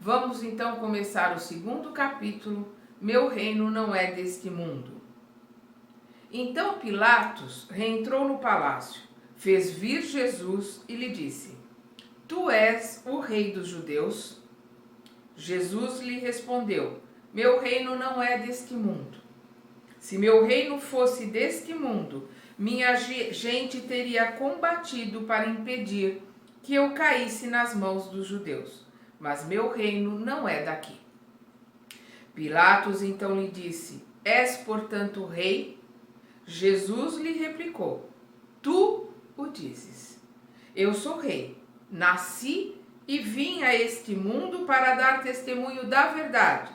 Vamos então começar o segundo capítulo, Meu reino não é deste mundo. Então Pilatos reentrou no palácio, fez vir Jesus e lhe disse: Tu és o rei dos judeus? Jesus lhe respondeu: Meu reino não é deste mundo. Se meu reino fosse deste mundo, minha gente teria combatido para impedir que eu caísse nas mãos dos judeus. Mas meu reino não é daqui. Pilatos então lhe disse: És, portanto, rei? Jesus lhe replicou: Tu o dizes. Eu sou rei. Nasci e vim a este mundo para dar testemunho da verdade.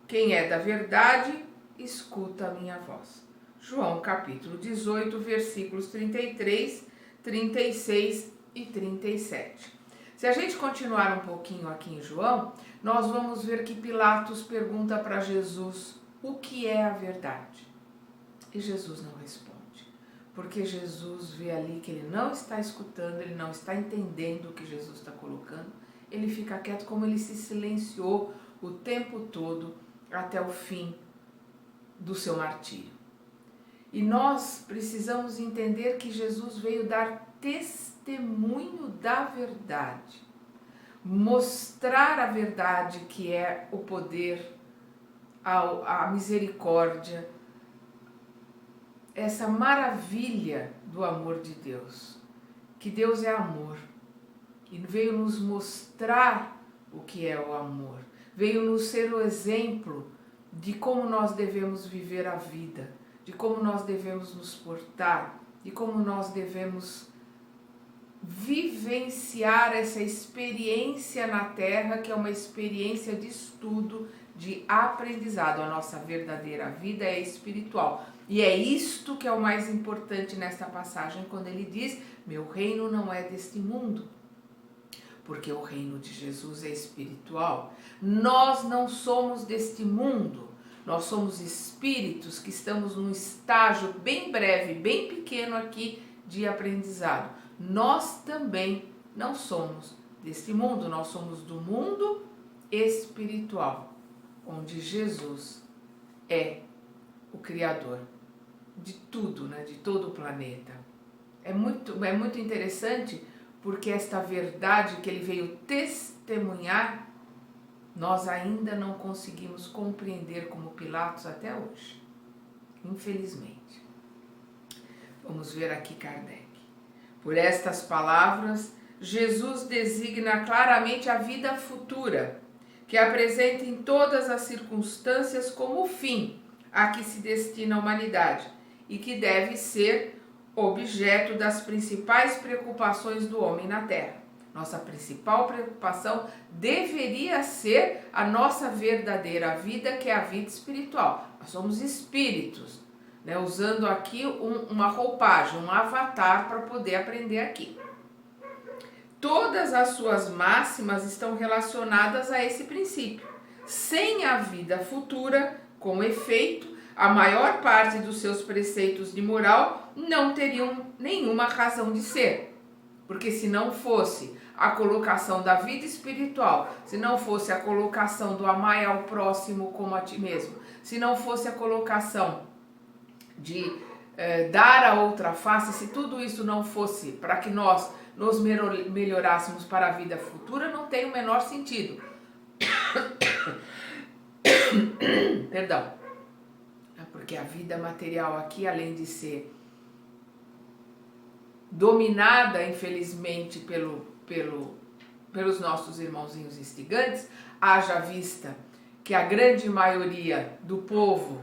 Quem é da verdade, escuta a minha voz. João capítulo 18, versículos 33, 36 e 37. Se a gente continuar um pouquinho aqui em João, nós vamos ver que Pilatos pergunta para Jesus o que é a verdade. E Jesus não responde, porque Jesus vê ali que ele não está escutando, ele não está entendendo o que Jesus está colocando. Ele fica quieto, como ele se silenciou o tempo todo até o fim do seu martírio. E nós precisamos entender que Jesus veio dar testemunho da verdade, mostrar a verdade, que é o poder, a misericórdia, essa maravilha do amor de Deus, que Deus é amor, e veio nos mostrar o que é o amor, veio nos ser o exemplo de como nós devemos viver a vida, de como nós devemos nos portar, de como nós devemos vivenciar essa experiência na Terra, que é uma experiência de estudo, de aprendizado. A nossa verdadeira vida é espiritual. E é isto que é o mais importante nesta passagem, quando ele diz: meu reino não é deste mundo. Porque o reino de Jesus é espiritual. Nós não somos deste mundo. Nós somos espíritos que estamos num estágio bem breve, bem pequeno aqui de aprendizado. Nós também não somos deste mundo. Nós somos do mundo espiritual, onde Jesus é o Criador de tudo, né? De todo o planeta. É muito interessante, porque esta verdade que ele veio testemunhar, nós ainda não conseguimos compreender como Pilatos até hoje, infelizmente. Vamos ver aqui Kardec. Por estas palavras, Jesus designa claramente a vida futura, que apresenta em todas as circunstâncias como o fim a que se destina a humanidade e que deve ser objeto das principais preocupações do homem na Terra. Nossa principal preocupação deveria ser a nossa verdadeira vida, que é a vida espiritual. Nós somos espíritos, né? Usando aqui uma roupagem, um avatar para poder aprender aqui. Todas as suas máximas estão relacionadas a esse princípio. Sem a vida futura, com efeito, a maior parte dos seus preceitos de moral não teriam nenhuma razão de ser. Porque se não fosse a colocação da vida espiritual, se não fosse a colocação do amar ao próximo como a ti mesmo, se não fosse a colocação de dar a outra face, se tudo isso não fosse para que nós nos melhorássemos para a vida futura, não tem o menor sentido. Perdão. Porque a vida material aqui, além de ser dominada, infelizmente, pelos nossos irmãozinhos instigantes, haja vista que a grande maioria do povo,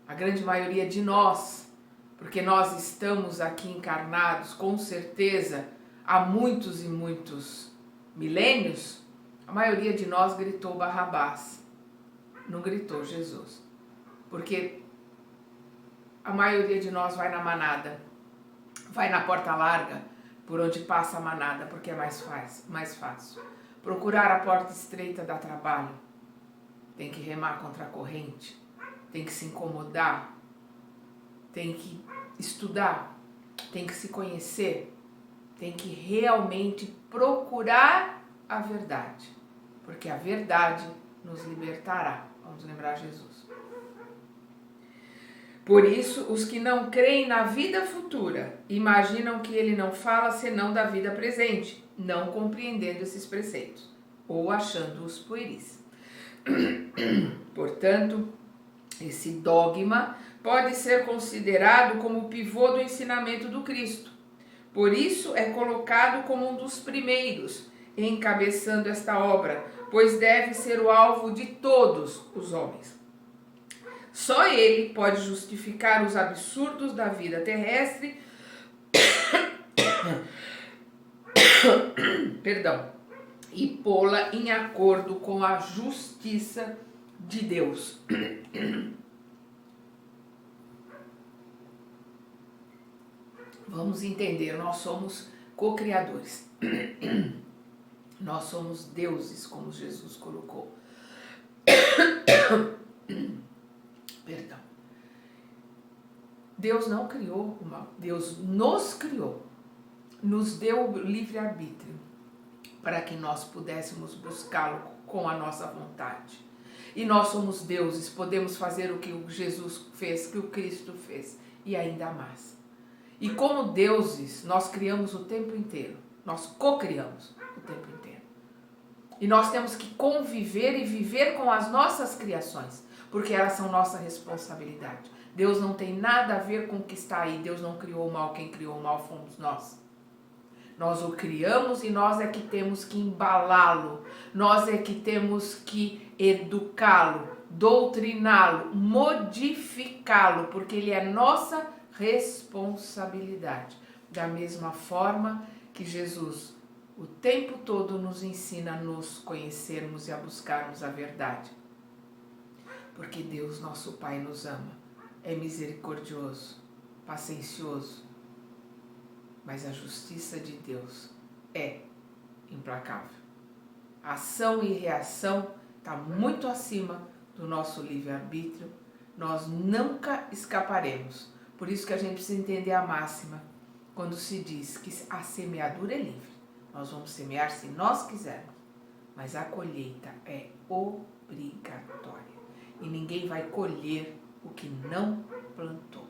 a grande maioria de nós, porque nós estamos aqui encarnados, com certeza, há muitos e muitos milênios, a maioria de nós gritou Barrabás, não gritou Jesus. Porque a maioria de nós vai na manada, vai na porta larga, por onde passa a manada, porque é mais fácil. Procurar a porta estreita dá trabalho, tem que remar contra a corrente, tem que se incomodar, tem que estudar, tem que se conhecer, tem que realmente procurar a verdade. porque a verdade nos libertará. Vamos lembrar Jesus. Por isso, os que não creem na vida futura imaginam que ele não fala senão da vida presente, não compreendendo esses preceitos, ou achando-os pueris. Portanto, esse dogma pode ser considerado como o pivô do ensinamento do Cristo. Por isso, é colocado como um dos primeiros, encabeçando esta obra, pois deve ser o alvo de todos os homens. Só ele pode justificar os absurdos da vida terrestre e pô-la em acordo com a justiça de Deus. Vamos entender, nós somos co-criadores. Nós somos deuses, como Jesus colocou. Perdão. Deus não criou o mal, Deus nos criou, nos deu o livre-arbítrio para que nós pudéssemos buscá-lo com a nossa vontade. E nós somos deuses, podemos fazer o que Jesus fez, que o Cristo fez, e ainda mais. E como deuses, nós criamos o tempo inteiro, nós co-criamos o tempo inteiro. E nós temos que conviver e viver com as nossas criações, porque elas são nossa responsabilidade. Deus não tem nada a ver com o que está aí. Deus não criou o mal, quem criou o mal fomos nós. Nós o criamos e nós é que temos que embalá-lo. Nós é que temos que educá-lo, doutriná-lo, modificá-lo, porque ele é nossa responsabilidade. Da mesma forma que Jesus o tempo todo nos ensina a nos conhecermos e a buscarmos a verdade. Porque Deus, nosso Pai, nos ama, é misericordioso, paciencioso, mas a justiça de Deus é implacável. A ação e reação está muito acima do nosso livre-arbítrio, nós nunca escaparemos. Por isso que a gente precisa entender a máxima, quando se diz que a semeadura é livre. Nós vamos semear se nós quisermos, mas a colheita é obrigatória. E ninguém vai colher o que não plantou.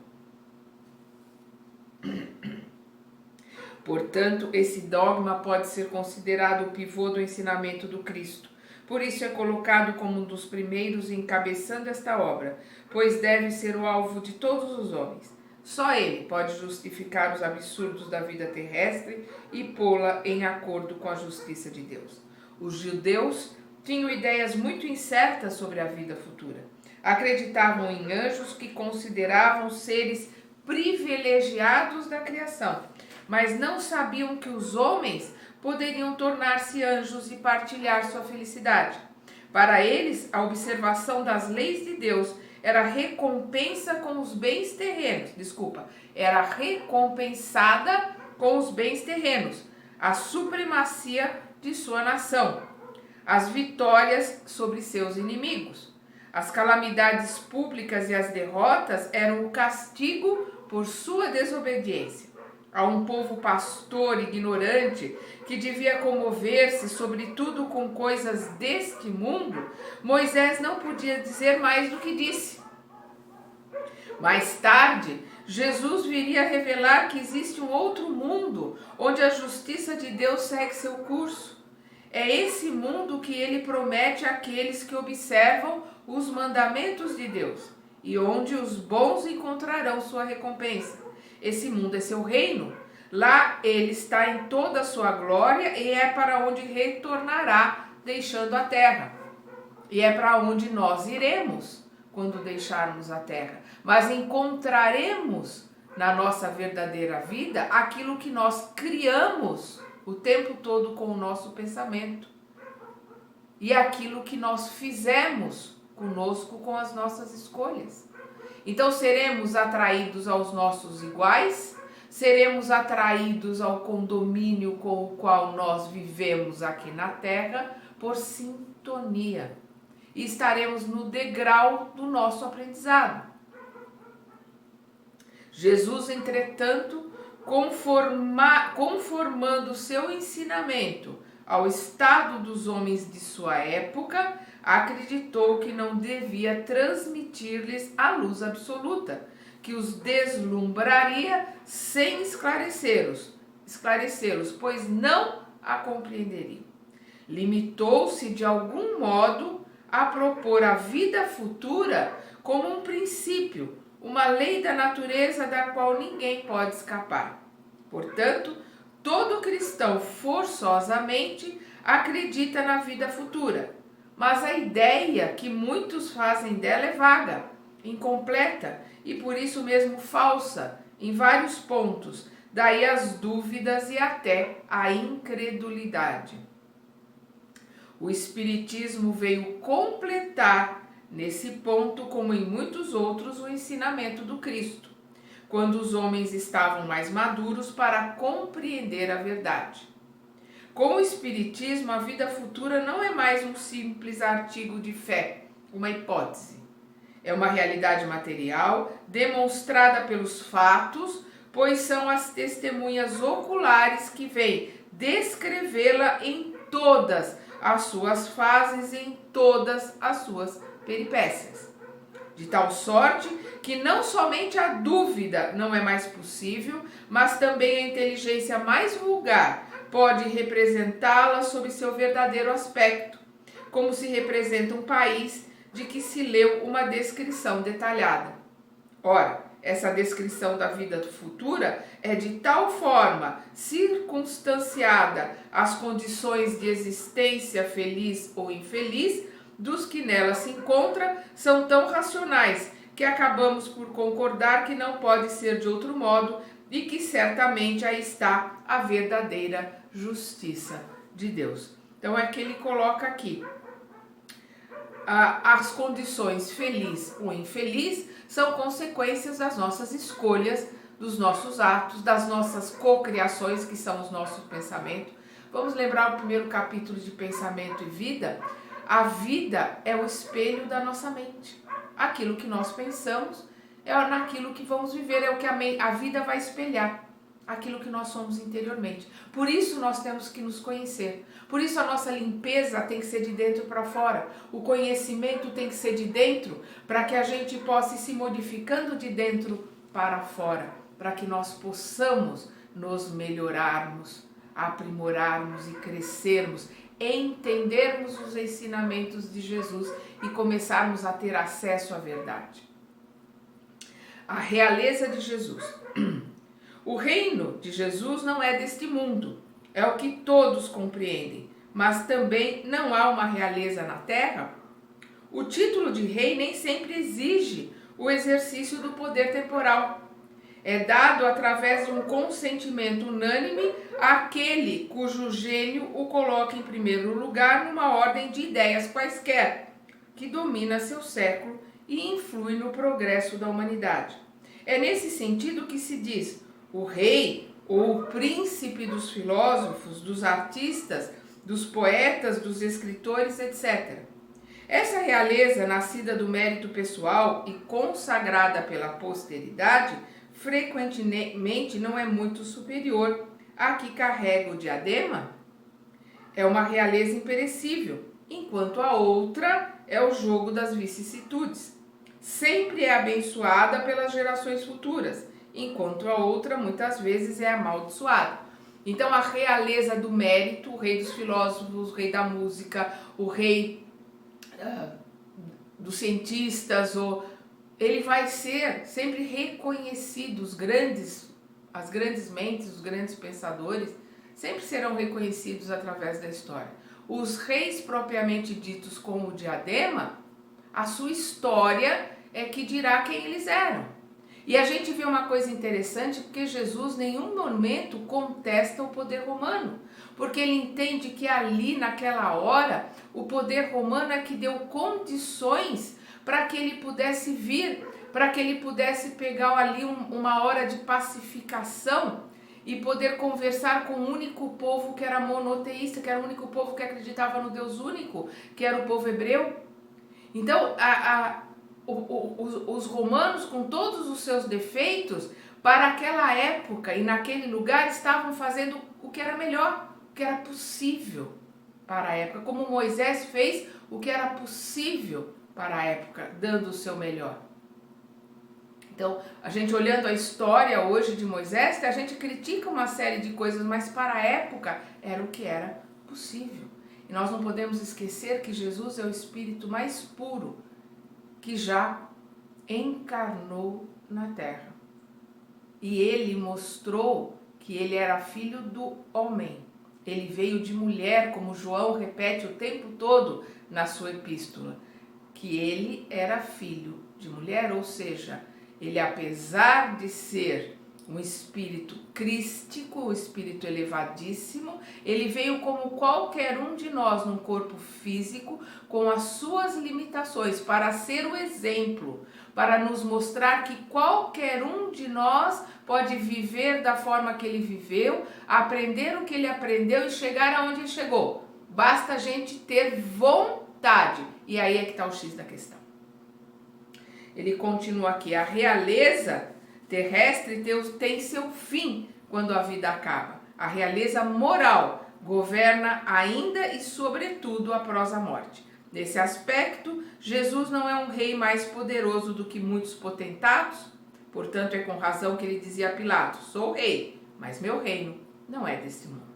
Portanto, esse dogma pode ser considerado o pivô do ensinamento do Cristo. Por isso é colocado como um dos primeiros encabeçando esta obra, pois deve ser o alvo de todos os homens. Só ele pode justificar os absurdos da vida terrestre e pô-la em acordo com a justiça de Deus. Os judeus tinham ideias muito incertas sobre a vida futura. Acreditavam em anjos que consideravam seres privilegiados da criação, mas não sabiam que os homens poderiam tornar-se anjos e partilhar sua felicidade. Para eles, a observação das leis de Deus era recompensa com os bens terrenos. Era recompensada com os bens terrenos, a supremacia de sua nação, as vitórias sobre seus inimigos. As calamidades públicas e as derrotas eram o castigo por sua desobediência. A um povo pastor ignorante que devia comover-se sobretudo com coisas deste mundo, Moisés não podia dizer mais do que disse. Mais tarde, Jesus viria revelar que existe um outro mundo onde a justiça de Deus segue seu curso. É esse mundo que ele promete àqueles que observam os mandamentos de Deus e onde os bons encontrarão sua recompensa. Esse mundo é seu reino. Lá ele está em toda a sua glória e é para onde retornará, deixando a terra. E é para onde nós iremos quando deixarmos a terra. Mas encontraremos na nossa verdadeira vida aquilo que nós criamos o tempo todo com o nosso pensamento. E aquilo que nós fizemos conosco com as nossas escolhas. Então seremos atraídos aos nossos iguais, seremos atraídos ao condomínio com o qual nós vivemos aqui na Terra por sintonia. E estaremos no degrau do nosso aprendizado. Jesus, entretanto, conformando seu ensinamento ao estado dos homens de sua época, acreditou que não devia transmitir-lhes a luz absoluta, que os deslumbraria sem esclarecê-los, pois não a compreenderiam. Limitou-se de algum modo a propor a vida futura como um princípio, uma lei da natureza da qual ninguém pode escapar. Portanto, todo cristão forçosamente acredita na vida futura, mas a ideia que muitos fazem dela é vaga, incompleta e por isso mesmo falsa em vários pontos, daí as dúvidas e até a incredulidade. O Espiritismo veio completar nesse ponto, como em muitos outros, o ensinamento do Cristo, quando os homens estavam mais maduros para compreender a verdade. Com o Espiritismo, a vida futura não é mais um simples artigo de fé, uma hipótese. É uma realidade material demonstrada pelos fatos, pois são as testemunhas oculares que vêm descrevê-la em todas as suas fases e em todas as suas peripécias. De tal sorte que não somente a dúvida não é mais possível, mas também a inteligência mais vulgar pode representá-la sob seu verdadeiro aspecto, como se representa um país de que se leu uma descrição detalhada. Ora, essa descrição da vida futura é de tal forma circunstanciada às condições de existência feliz ou infeliz dos que nela se encontram, são tão racionais que acabamos por concordar que não pode ser de outro modo e que certamente aí está a verdadeira justiça de Deus. Então é que ele coloca aqui: as condições feliz ou infeliz são consequências das nossas escolhas, dos nossos atos, das nossas cocriações, que são os nossos pensamentos. Vamos lembrar o primeiro capítulo de Pensamento e Vida? A vida é o espelho da nossa mente. Aquilo que nós pensamos é naquilo que vamos viver, é o que a vida vai espelhar, aquilo que nós somos interiormente. Por isso nós temos que nos conhecer. Por isso a nossa limpeza tem que ser de dentro para fora. O conhecimento tem que ser de dentro, para que a gente possa ir se modificando de dentro para fora, para que nós possamos nos melhorarmos, aprimorarmos e crescermos, entendermos os ensinamentos de Jesus e começarmos a ter acesso à verdade. A realeza de Jesus. O reino de Jesus não é deste mundo, é o que todos compreendem, mas também não há uma realeza na terra. O título de rei nem sempre exige o exercício do poder temporal. É dado através de um consentimento unânime àquele cujo gênio o coloca em primeiro lugar numa ordem de ideias quaisquer, que domina seu século e influi no progresso da humanidade. É nesse sentido que se diz o rei ou o príncipe dos filósofos, dos artistas, dos poetas, dos escritores, etc. Essa realeza, nascida do mérito pessoal e consagrada pela posteridade, frequentemente não é muito superior à que carrega o diadema. É uma realeza imperecível, enquanto a outra é o jogo das vicissitudes. Sempre é abençoada pelas gerações futuras, enquanto a outra muitas vezes é amaldiçoada. Então a realeza do mérito, o rei dos filósofos, o rei da música, o rei dos cientistas, ele vai ser sempre reconhecido, as grandes mentes, os grandes pensadores, sempre serão reconhecidos através da história. Os reis propriamente ditos como o diadema, a sua história é que dirá quem eles eram. E a gente vê uma coisa interessante, porque Jesus em nenhum momento contesta o poder romano, porque ele entende que ali, naquela hora, o poder romano é que deu condições para que ele pudesse vir, para que ele pudesse pegar ali uma hora de pacificação e poder conversar com o único povo que era monoteísta, que era o único povo que acreditava no Deus único, que era o povo hebreu. Então, os romanos, com todos os seus defeitos, para aquela época e naquele lugar, estavam fazendo o que era melhor, o que era possível. para a época, como Moisés fez o que era possível para a época, dando o seu melhor. Então, a gente olhando a história hoje de Moisés, a gente critica uma série de coisas, mas para a época era o que era possível. E nós não podemos esquecer que Jesus é o Espírito mais puro que já encarnou na terra. E ele mostrou que ele era filho do homem. Ele veio de mulher, como João repete o tempo todo na sua epístola, que ele era filho de mulher, ou seja, ele, apesar de ser um espírito crístico, um espírito elevadíssimo, ele veio como qualquer um de nós num corpo físico, com as suas limitações, para ser o exemplo, para nos mostrar que qualquer um de nós pode viver da forma que ele viveu, aprender o que ele aprendeu e chegar aonde ele chegou. Basta a gente ter vontade. E aí é que está o X da questão. Ele continua aqui: a realeza terrestre tem seu fim quando a vida acaba. A realeza moral governa ainda e sobretudo após a morte. Nesse aspecto, Jesus não é um rei mais poderoso do que muitos potentados. Portanto, é com razão que ele dizia a Pilatos: sou rei, mas meu reino não é deste mundo.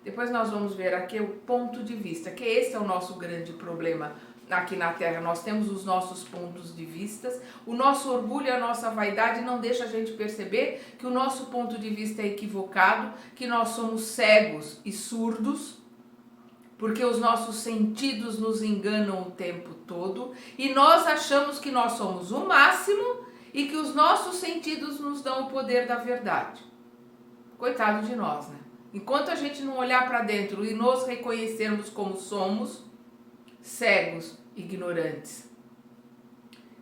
Depois nós vamos ver aqui o ponto de vista, que esse é o nosso grande problema aqui na Terra. Nós temos os nossos pontos de vista, o nosso orgulho e a nossa vaidade não deixa a gente perceber que o nosso ponto de vista é equivocado, que nós somos cegos e surdos, porque os nossos sentidos nos enganam o tempo todo e nós achamos que nós somos o máximo e que os nossos sentidos nos dão o poder da verdade. Coitado de nós, né? Enquanto a gente não olhar para dentro e nos reconhecermos como somos, cegos, ignorantes,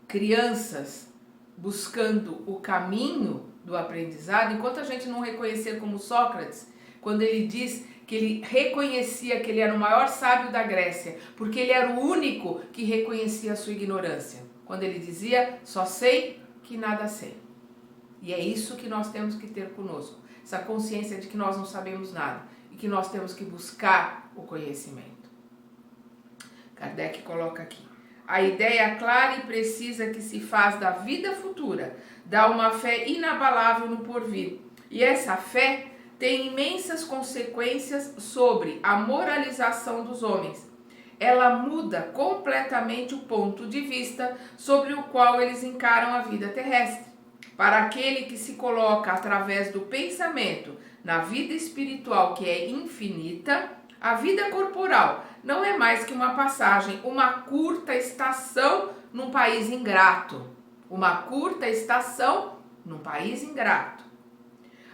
crianças buscando o caminho do aprendizado, enquanto a gente não reconhecer como Sócrates, quando ele diz que ele reconhecia que ele era o maior sábio da Grécia, porque ele era o único que reconhecia a sua ignorância, quando ele dizia: só sei que nada sei. E é isso que nós temos que ter conosco, essa consciência de que nós não sabemos nada e que nós temos que buscar o conhecimento. Kardec coloca aqui: a ideia clara e precisa que se faz da vida futura dá uma fé inabalável no porvir, e essa fé tem imensas consequências sobre a moralização dos homens. Ela muda completamente o ponto de vista sobre o qual eles encaram a vida terrestre. Para aquele que se coloca através do pensamento na vida espiritual, que é infinita, a vida corporal não é mais que uma passagem, uma curta estação num país ingrato. Uma curta estação num país ingrato.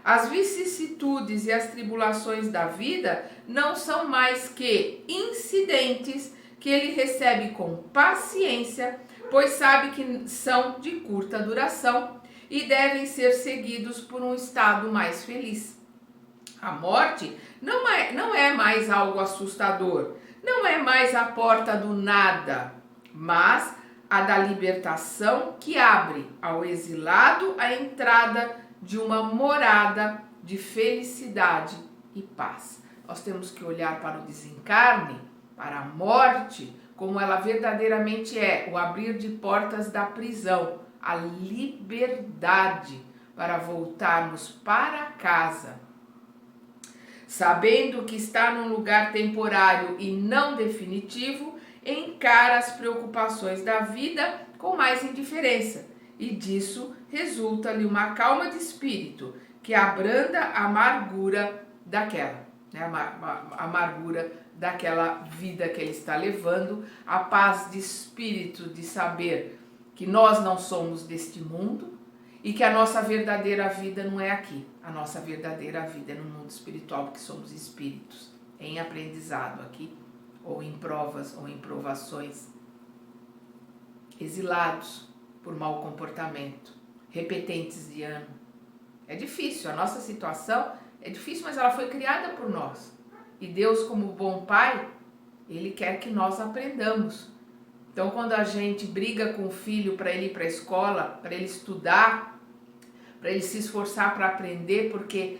As vicissitudes e as tribulações da vida não são mais que incidentes que ele recebe com paciência, pois sabe que são de curta duração e devem ser seguidos por um estado mais feliz. A morte não é mais algo assustador, não é mais a porta do nada, mas a da libertação que abre ao exilado a entrada de uma morada de felicidade e paz. Nós temos que olhar para o desencarne, para a morte, como ela verdadeiramente é, o abrir de portas da prisão, a liberdade para voltarmos para casa, sabendo que está num lugar temporário e não definitivo, encara as preocupações da vida com mais indiferença, e disso resulta-lhe uma calma de espírito que abranda a amargura daquela, a amargura daquela vida que ele está levando, a paz de espírito de saber que nós não somos deste mundo e que a nossa verdadeira vida não é aqui. A nossa verdadeira vida é no mundo espiritual, porque somos espíritos em aprendizado aqui, ou em provas, ou em provações, exilados por mau comportamento, repetentes de ano. É difícil, a nossa situação é difícil, mas ela foi criada por nós. E Deus, como bom pai, ele quer que nós aprendamos. Então, quando a gente briga com o filho para ele ir para a escola, para ele estudar, para ele se esforçar para aprender, porque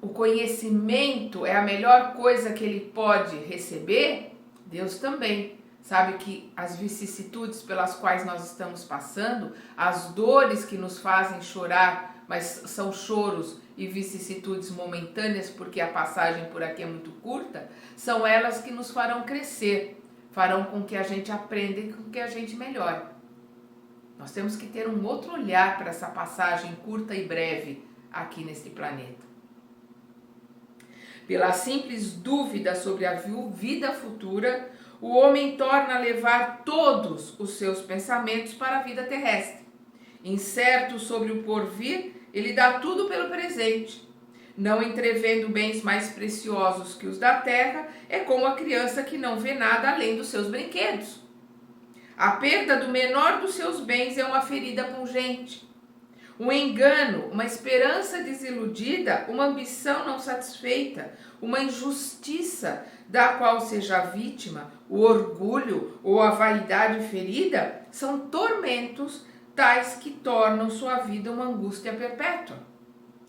o conhecimento é a melhor coisa que ele pode receber, Deus também sabe que as vicissitudes pelas quais nós estamos passando, as dores que nos fazem chorar, mas são choros e vicissitudes momentâneas, porque a passagem por aqui é muito curta, são elas que nos farão crescer, farão com que a gente aprenda e com que a gente melhore. Nós temos que ter um outro olhar para essa passagem curta e breve aqui neste planeta. Pela simples dúvida sobre a vida futura, o homem torna a levar todos os seus pensamentos para a vida terrestre. Incerto sobre o porvir, ele dá tudo pelo presente. Não entrevendo bens mais preciosos que os da terra, é como a criança que não vê nada além dos seus brinquedos. A perda do menor dos seus bens é uma ferida pungente. Um engano, uma esperança desiludida, uma ambição não satisfeita, uma injustiça da qual seja vítima, o orgulho ou a vaidade ferida, são tormentos tais que tornam sua vida uma angústia perpétua,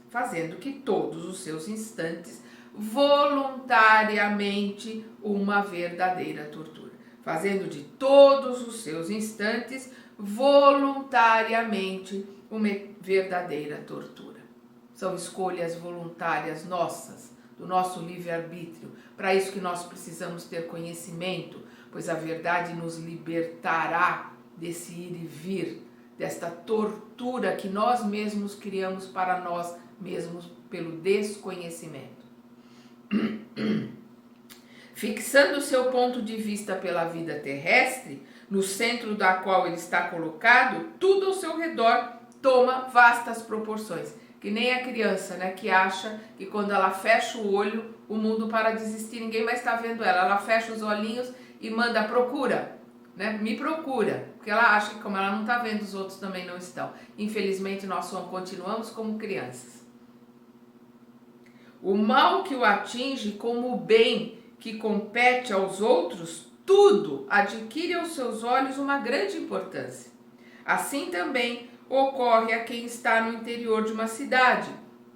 fazendo que todos os seus instantes voluntariamente uma verdadeira tortura. Fazendo de todos os seus instantes voluntariamente uma verdadeira tortura. São escolhas voluntárias nossas, do nosso livre-arbítrio. Para isso que nós precisamos ter conhecimento, pois a verdade nos libertará desse ir e vir, desta tortura que nós mesmos criamos para nós mesmos pelo desconhecimento. Fixando seu ponto de vista pela vida terrestre, no centro da qual ele está colocado, tudo ao seu redor toma vastas proporções. Que nem a criança, né, que acha que quando ela fecha o olho, o mundo para de existir, ninguém mais está vendo ela. Ela fecha os olhinhos e manda procura, né? Me procura, porque ela acha que como ela não está vendo, os outros também não estão. Infelizmente, nós continuamos como crianças. O mal que o atinge como o bem que compete aos outros, tudo adquire aos seus olhos uma grande importância. Assim também ocorre a quem está no interior de uma cidade.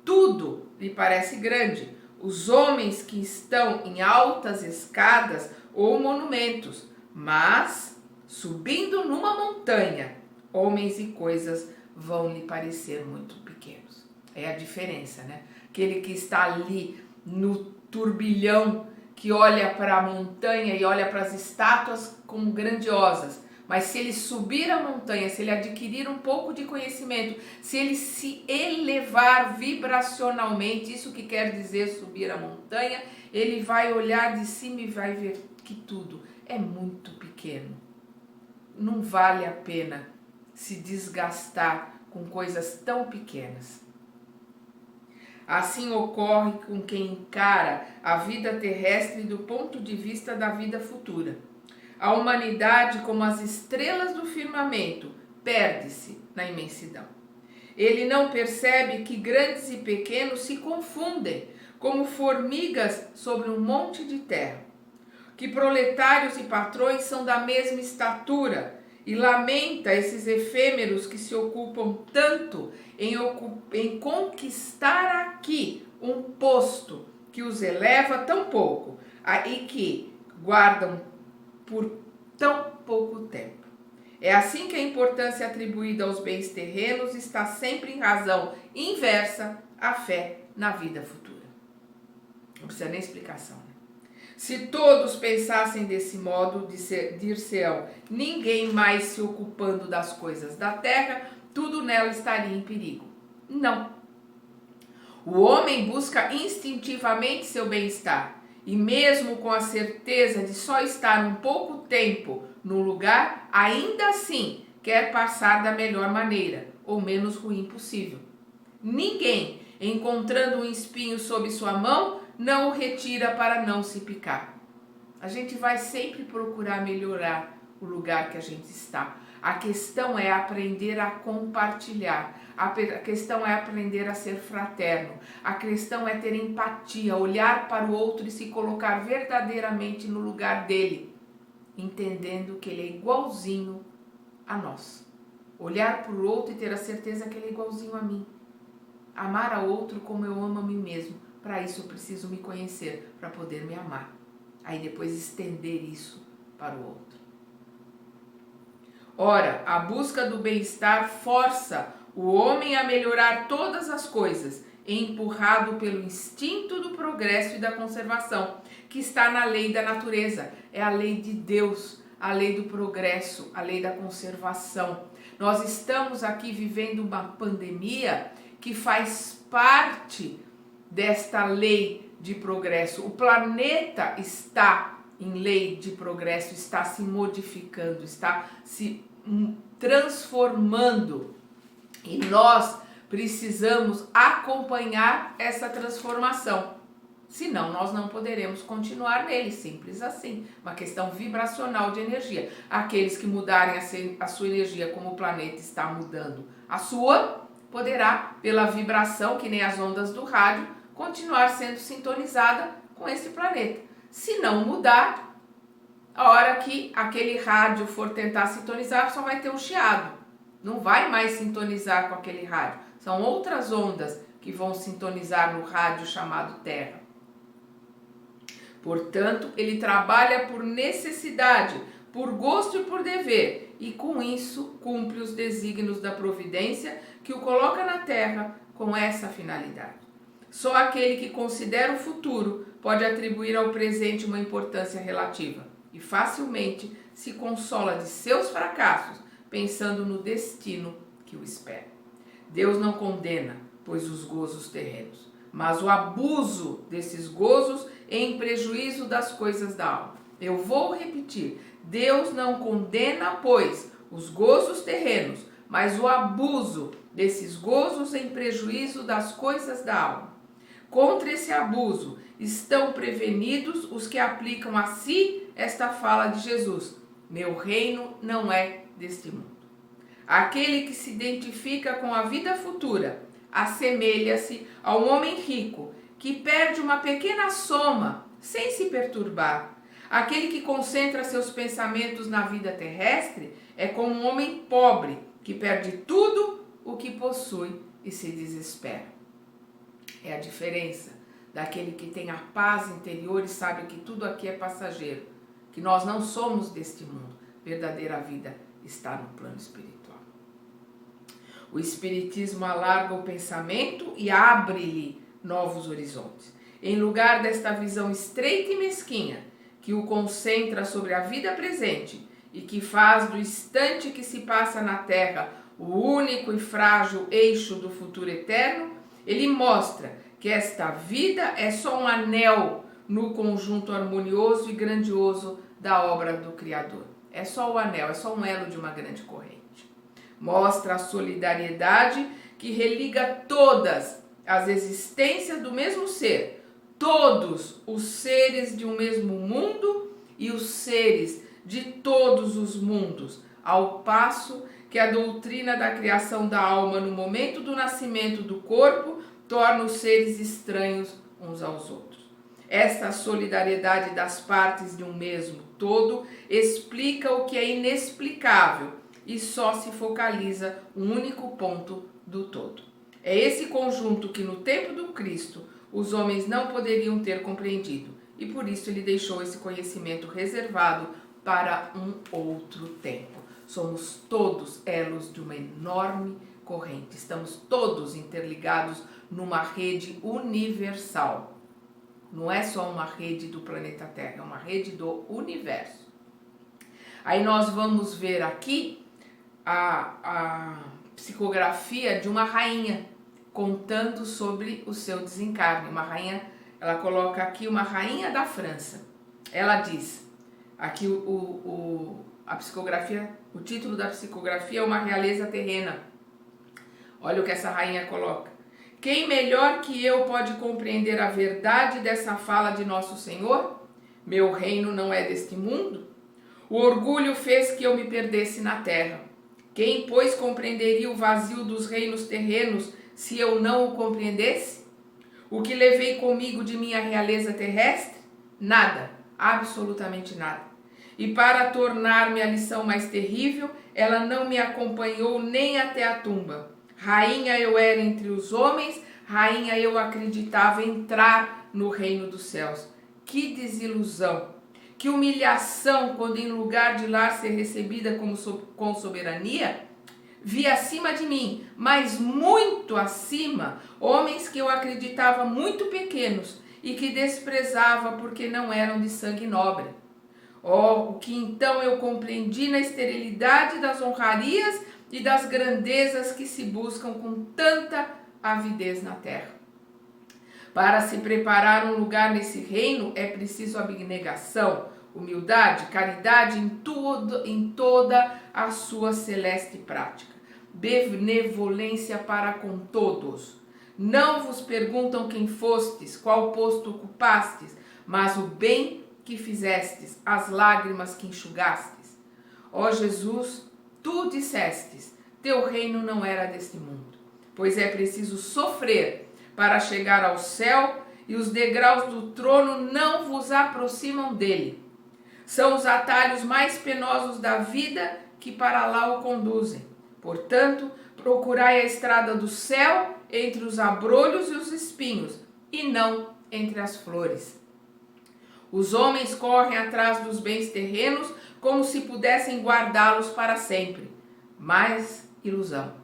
Tudo lhe parece grande. Os homens que estão em altas escadas ou monumentos, mas subindo numa montanha, homens e coisas vão lhe parecer muito pequenos. É a diferença, né? Aquele que está ali no turbilhão, que olha para a montanha e olha para as estátuas como grandiosas. Mas se ele subir a montanha, se ele adquirir um pouco de conhecimento, se ele se elevar vibracionalmente, isso que quer dizer subir a montanha, ele vai olhar de cima e vai ver que tudo é muito pequeno. Não vale a pena se desgastar com coisas tão pequenas. Assim ocorre com quem encara a vida terrestre do ponto de vista da vida futura. A humanidade, como as estrelas do firmamento, perde-se na imensidão. Ele não percebe que grandes e pequenos se confundem, como formigas sobre um monte de terra. Que proletários e patrões são da mesma estatura, e lamenta esses efêmeros que se ocupam tanto em conquistar aqui um posto que os eleva tão pouco e que guardam por tão pouco tempo. É assim que a importância atribuída aos bens terrenos está sempre em razão inversa à fé na vida futura. Não precisa nem explicação, né? Se todos pensassem desse modo, dir-se-ão, ninguém mais se ocupando das coisas da terra, tudo nela estaria em perigo. Não. O homem busca instintivamente seu bem-estar, e mesmo com a certeza de só estar um pouco tempo no lugar, ainda assim quer passar da melhor maneira, ou menos ruim possível. Ninguém, encontrando um espinho sob sua mão, não o retira para não se picar. A gente vai sempre procurar melhorar o lugar que a gente está. A questão é aprender a compartilhar. A questão é aprender a ser fraterno. A questão é ter empatia, olhar para o outro e se colocar verdadeiramente no lugar dele, entendendo que ele é igualzinho a nós. Olhar para o outro e ter a certeza que ele é igualzinho a mim. Amar ao outro como eu amo a mim mesmo, Para isso eu preciso me conhecer, para poder me amar. Aí depois estender isso para o outro. Ora, a busca do bem-estar força o homem a melhorar todas as coisas, empurrado pelo instinto do progresso e da conservação, que está na lei da natureza. É a lei de Deus, a lei do progresso, a lei da conservação. Nós estamos aqui vivendo uma pandemia que faz parte desta lei de progresso. O planeta está em lei de progresso, está se modificando, está se transformando. E nós precisamos acompanhar essa transformação. Senão nós não poderemos continuar nele, simples assim. Uma questão vibracional de energia. Aqueles que mudarem a sua energia como o planeta está mudando a sua, poderá, pela vibração, que nem as ondas do rádio, continuar sendo sintonizada com esse planeta. Se não mudar, a hora que aquele rádio for tentar sintonizar, só vai ter um chiado. Não vai mais sintonizar com aquele rádio. São outras ondas que vão sintonizar no rádio chamado Terra. Portanto, ele trabalha por necessidade, por gosto e por dever, e com isso cumpre os desígnios da providência que o coloca na Terra com essa finalidade. Só aquele que considera o futuro pode atribuir ao presente uma importância relativa e facilmente se consola de seus fracassos, pensando no destino que o espera. Deus não condena, pois os gozos terrenos, mas o abuso desses gozos em prejuízo das coisas da alma. Eu vou repetir, Deus não condena, pois, os gozos terrenos, mas o abuso desses gozos em prejuízo das coisas da alma. Contra esse abuso estão prevenidos os que aplicam a si esta fala de Jesus: meu reino não é deste mundo. Aquele que se identifica com a vida futura assemelha-se ao homem rico que perde uma pequena soma sem se perturbar. Aquele que concentra seus pensamentos na vida terrestre é como um homem pobre que perde tudo o que possui e se desespera. É a diferença daquele que tem a paz interior e sabe que tudo aqui é passageiro, que nós não somos deste mundo. Verdadeira vida está no plano espiritual. O Espiritismo alarga o pensamento e abre-lhe novos horizontes. Em lugar desta visão estreita e mesquinha, que o concentra sobre a vida presente e que faz do instante que se passa na Terra o único e frágil eixo do futuro eterno, ele mostra que esta vida é só um anel no conjunto harmonioso e grandioso da obra do Criador. É só o anel, é só um elo de uma grande corrente. Mostra a solidariedade que religa todas as existências do mesmo ser, todos os seres de um mesmo mundo e os seres de todos os mundos, ao passo que a doutrina da criação da alma no momento do nascimento do corpo torna os seres estranhos uns aos outros. Esta solidariedade das partes de um mesmo todo explica o que é inexplicável e só se focaliza um único ponto do todo. É esse conjunto que no tempo do Cristo os homens não poderiam ter compreendido e por isso ele deixou esse conhecimento reservado para um outro tempo. Somos todos elos de uma enorme corrente, estamos todos interligados numa rede universal. Não é só uma rede do planeta Terra, é uma rede do universo. Aí nós vamos ver aqui a psicografia de uma rainha contando sobre o seu desencarne. Uma rainha, ela coloca aqui uma rainha da França. Ela diz, aqui a psicografia, o título da psicografia é Uma Realeza Terrena. Olha o que essa rainha coloca. Quem melhor que eu pode compreender a verdade dessa fala de Nosso Senhor? Meu reino não é deste mundo? O orgulho fez que eu me perdesse na terra. Quem, pois, compreenderia o vazio dos reinos terrenos se eu não o compreendesse? O que levei comigo de minha realeza terrestre? Nada, absolutamente nada. E para tornar-me a lição mais terrível, ela não me acompanhou nem até a tumba. Rainha eu era entre os homens, Rainha, eu acreditava entrar no reino dos céus. Que desilusão! Que humilhação quando, em lugar de lá ser recebida com soberania, vi acima de mim, mas muito acima, homens que eu acreditava muito pequenos e que desprezava porque não eram de sangue nobre. Oh, o que então eu compreendi na esterilidade das honrarias e das grandezas que se buscam com tanta avidez na terra. Para se preparar um lugar nesse reino é preciso abnegação, humildade, caridade em toda a sua celeste prática. Benevolência para com todos. Não vos perguntam quem fostes, qual posto ocupastes, mas o bem que fizestes, as lágrimas que enxugastes. Ó Jesus, tu dissestes, teu reino não era deste mundo, pois é preciso sofrer para chegar ao céu, e os degraus do trono não vos aproximam dele. São os atalhos mais penosos da vida que para lá o conduzem. Portanto, procurai a estrada do céu entre os abrolhos e os espinhos, e não entre as flores. Os homens correm atrás dos bens terrenos como se pudessem guardá-los para sempre, mas ilusão.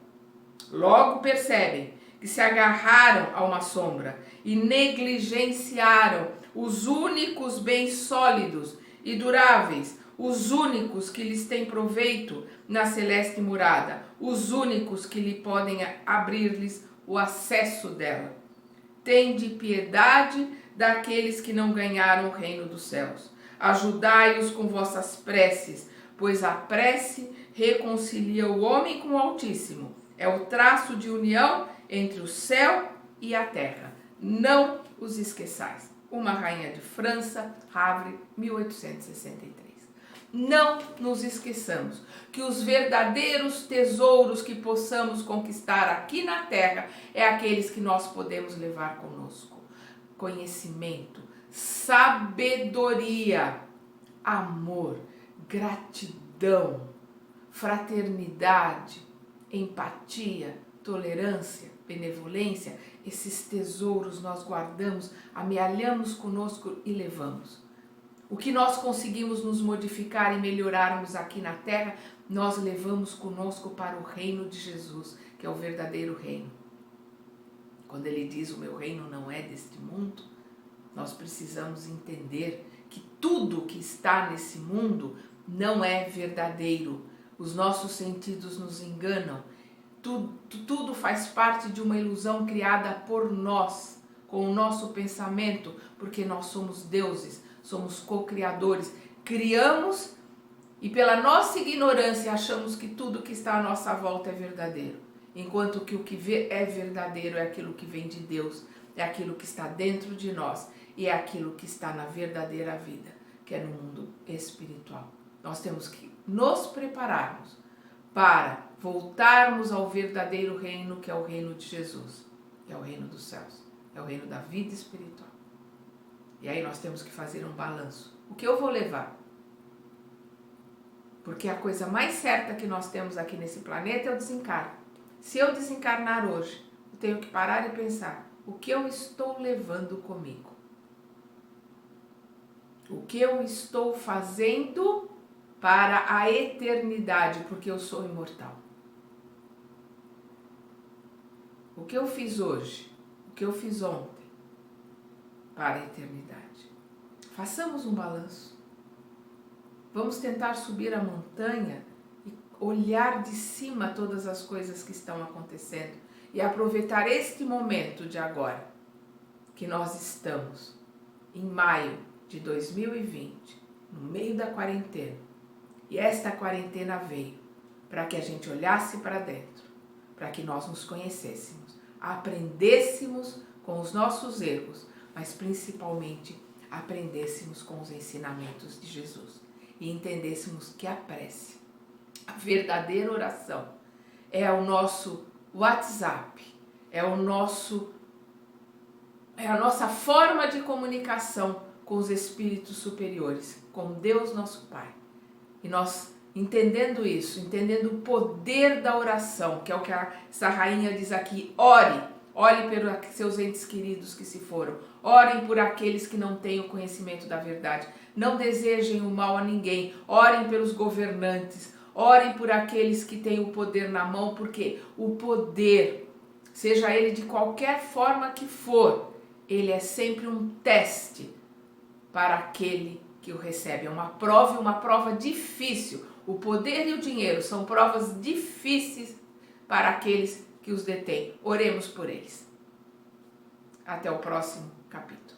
Logo percebem que se agarraram a uma sombra e negligenciaram os únicos bens sólidos e duráveis, os únicos que lhes têm proveito na celeste morada, os únicos que lhe podem abrir-lhes o acesso dela. Tende piedade daqueles que não ganharam o reino dos céus. Ajudai-os com vossas preces, pois a prece reconcilia o homem com o Altíssimo. É o traço de união entre o céu e a terra. Não os esqueçais. Uma rainha de França, Havre, 1863. Não nos esqueçamos que os verdadeiros tesouros que possamos conquistar aqui na terra é aqueles que nós podemos levar conosco. Conhecimento, sabedoria, amor, gratidão, fraternidade, empatia, tolerância, benevolência. Esses tesouros nós guardamos, amealhamos conosco e levamos. O que nós conseguimos nos modificar e melhorarmos aqui na terra, nós levamos conosco para o reino de Jesus, que é o verdadeiro reino. Quando ele diz o meu reino não é deste mundo, nós precisamos entender que tudo que está nesse mundo não é verdadeiro. Os nossos sentidos nos enganam. Tudo faz parte de uma ilusão criada por nós, com o nosso pensamento, porque nós somos deuses, somos co-criadores. Criamos e pela nossa ignorância achamos que tudo que está à nossa volta é verdadeiro. Enquanto que o que é verdadeiro é aquilo que vem de Deus, é aquilo que está dentro de nós e é aquilo que está na verdadeira vida, que é no mundo espiritual. Nós temos que nos prepararmos para voltarmos ao verdadeiro reino, que é o reino de Jesus, que é o reino dos céus, é o reino da vida espiritual. E aí nós temos que fazer um balanço. O que eu vou levar? Porque a coisa mais certa que nós temos aqui nesse planeta é o desencarno. Se eu desencarnar hoje, eu tenho que parar e pensar, o que eu estou levando comigo? O que eu estou fazendo para a eternidade, porque eu sou imortal? O que eu fiz hoje? O que eu fiz ontem? Para a eternidade. Façamos um balanço. Vamos tentar subir a montanha e olhar de cima todas as coisas que estão acontecendo e aproveitar este momento de agora, que nós estamos em maio de 2020, no meio da quarentena. E esta quarentena veio para que a gente olhasse para dentro, para que nós nos conhecêssemos, aprendêssemos com os nossos erros, mas principalmente aprendêssemos com os ensinamentos de Jesus e entendêssemos que a prece, a verdadeira oração, é o nosso WhatsApp, é a nossa forma de comunicação com os espíritos superiores, com Deus nosso Pai. E nós, entendendo isso, entendendo o poder da oração, que é o que essa rainha diz aqui, ore, Olhe pelos seus entes queridos que se foram. Orem por aqueles que não têm o conhecimento da verdade. Não desejem o mal a ninguém. Orem pelos governantes. Orem por aqueles que têm o poder na mão, porque o poder, seja ele de qualquer forma que for, ele é sempre um teste para aquele que o recebe. É uma prova e uma prova difícil. O poder e o dinheiro são provas difíceis para aqueles que os detêm. Oremos por eles. Até o próximo capítulo.